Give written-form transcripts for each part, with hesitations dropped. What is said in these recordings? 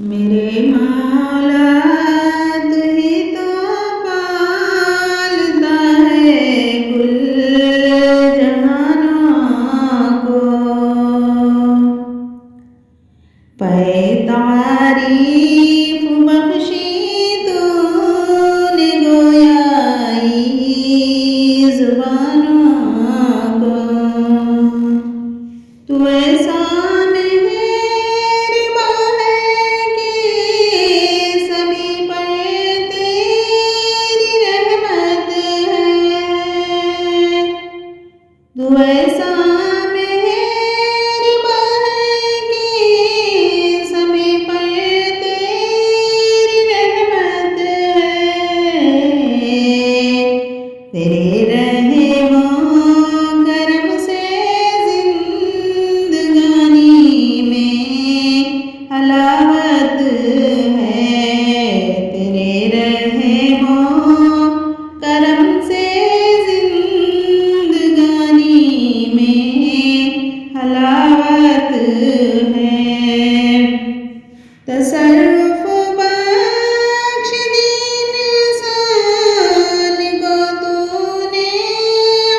मेरे मौला तू ही तो पालता है कुल जहानों को। पै तारीफ बख्शी तूने गोयाई जुबानों को। तू ऐसा तू ऐसा मेहरबान है कि सभी पर तेरी रहमत है। तेरे रहमो करम से जिंदगानी में हलावत है। तेरे रहमो करम से हलावत है। तसर्रुफ बख्श दीन इंसान को तूने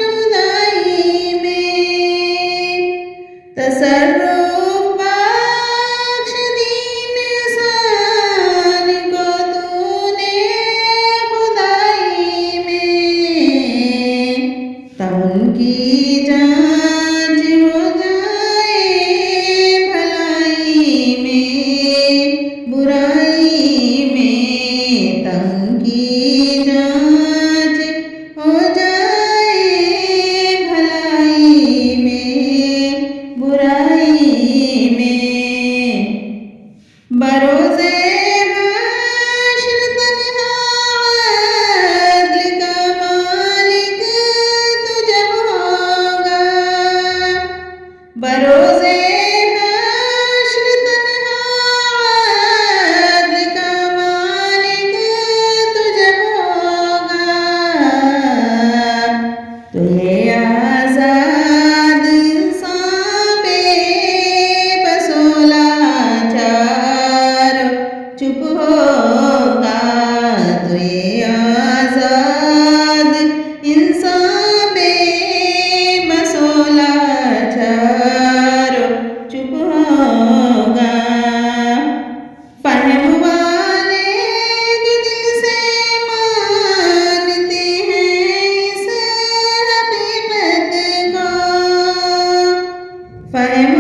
खुदाई में। तसर्रुफ बख्श दीन इंसान को तूने खुदाई में। तब उनकी बरोज़े हश्र तन्हा अदल का मालिक तू जब होगा। बरोज़े हश्र तन्हा अदल का मालिक तू जब होगा। तो ये आज़ाद इंसान बेबसोला चुप होगा। तो ये आज़ाद इंसान बेबसोला चारो चुप होगा। फहम वाले जो दिल से मानते हैं इस हकीकत को। फहम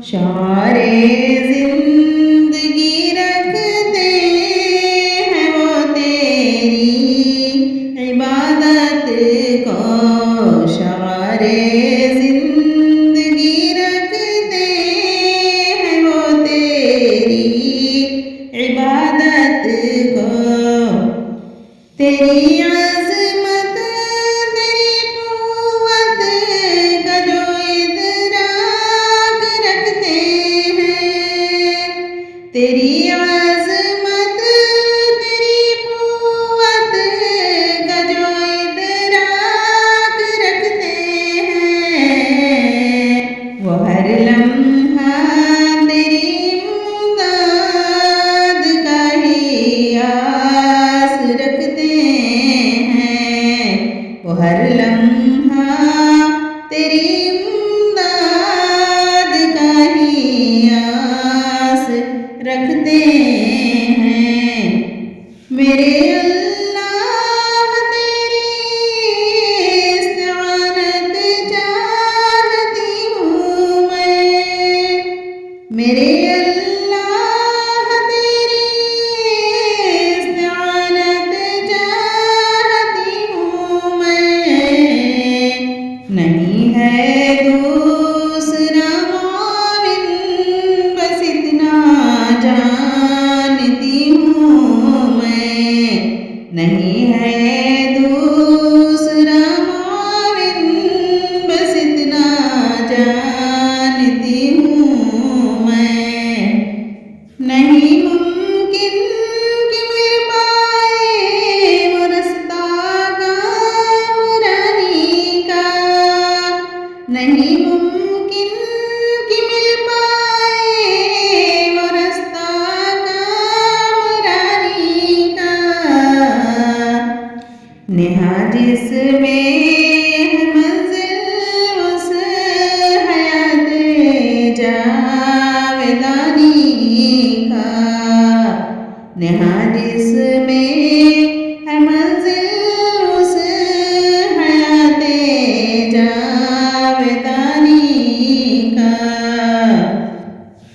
शारे जिंदगी रखते हैं वो तेरी इबादत को। शारे जिंदगी रखते हैं वो तेरी इबादत को। तेरी तेरी अज़मत तेरी क़ुव्वत का जो इदराक रखते हैं। वो हर लम्हा तेरी इमदाद का ही आस रखते हैं। वो हर लम्हा तेरी रखते हैं। मेरे अल्लाह तेरी इस्तानत चाहती हूँ मैं। मेरे अल्लाह तेरी इस्तानत चाहती हूँ मैं। नेहा जिसमें है मंजिल उस हयात जावेदानी का। नेहा जिसमें है मंजिल उस हयात जावेदानी का।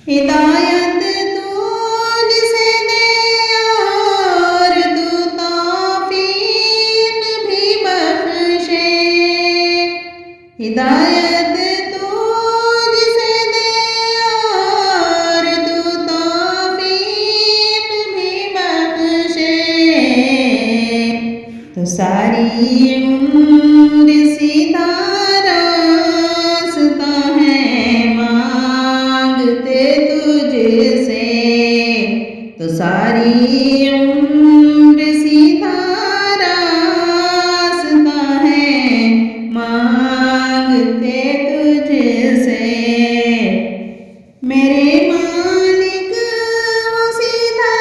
हिदायत तू जिसे दे और तू तौफीक भी बख्शे। हिदायत तू जिसे दे और तू तौफीक भी बख्शे। तो सारी उम्र सीधा रास्ता है मांगते तुझसे। तो सारी उम्र सीधा रास्ता है मांगते तुझसे। मेरे मालिक वो सीधा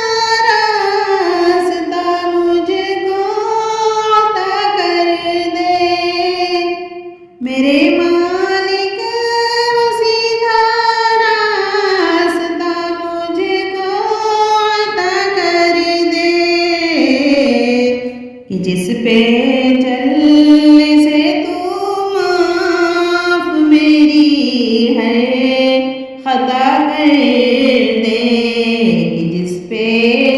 रास्ता मुझको अता कर दे। मेरे मालिक वो सीधा रास्ता मुझको अता कर दे। कि जिस पे चलने से तू माफ मेरी है खता कर दे। कि जिस पे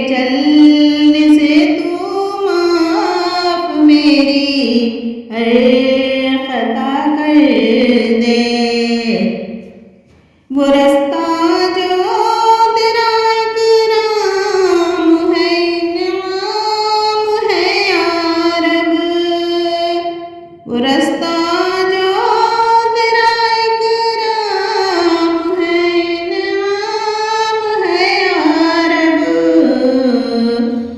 चलने से तू माफ मेरी है खता कर दे। वो रास्ता जो तेरा इकराम है इनाम है या रब। वो रास्ता जो तेरा इकराम है इनाम है या रब।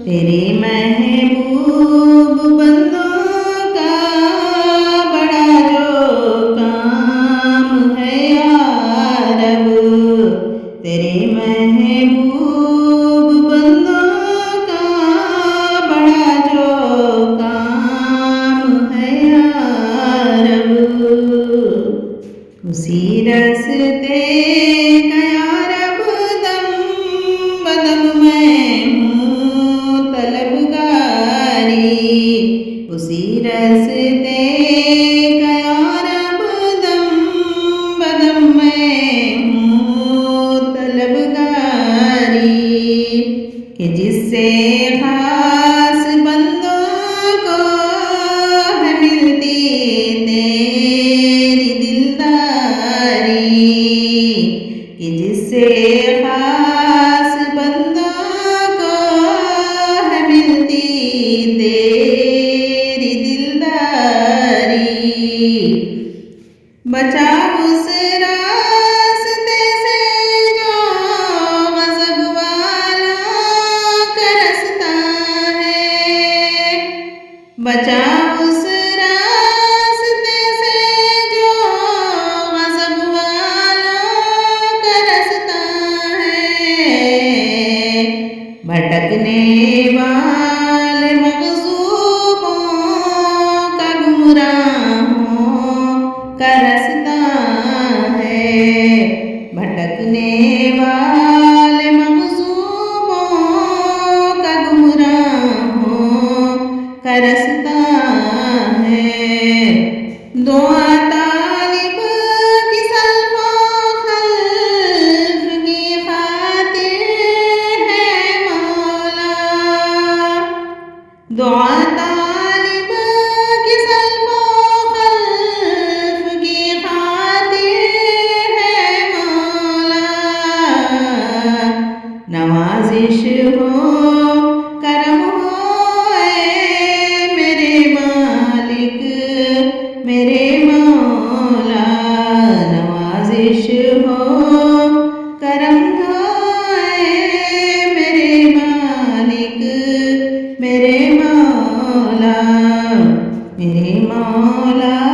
तेरे महबूब बंदों का बड़ा जो काम है या रब। तेरे महबूब बंदों का बड़ा जो काम है या रब। उसी रास्ते का या रब दम बदम मैं हूँ तलबगारी। उसी रास्ते का या रब दम बदम मैं हूँ तलबगारी। कि जिससे खास बंदों को है मिलती तेरी दिलदारी। कि जिससे खास बंदों को है मिलती तेरी दिलदारी। बचा उस रास्ते से जो गज़ब वाला का रास्ता है। बचा उस रास्ते से जो गज़ब वाला का रास्ता है। भटकने वाले मग़ज़ूबों का गुमराहों का रास्ता है। भटकने वाले मग़ज़ूबों का गुमराहों का रास्ता है। दुआ तालिब की सल्फ़ो खल्फ़ की खातिर है मौला। दुआ तालिब की सल्फ़ो खल्फ़ की खातिर है मौला। नवाज़िश हो करम हो मेरे मालिक मेरे मौला। नवाज़िश हो करम हो मेरे मालिक मेरे मौला मेरे मौला।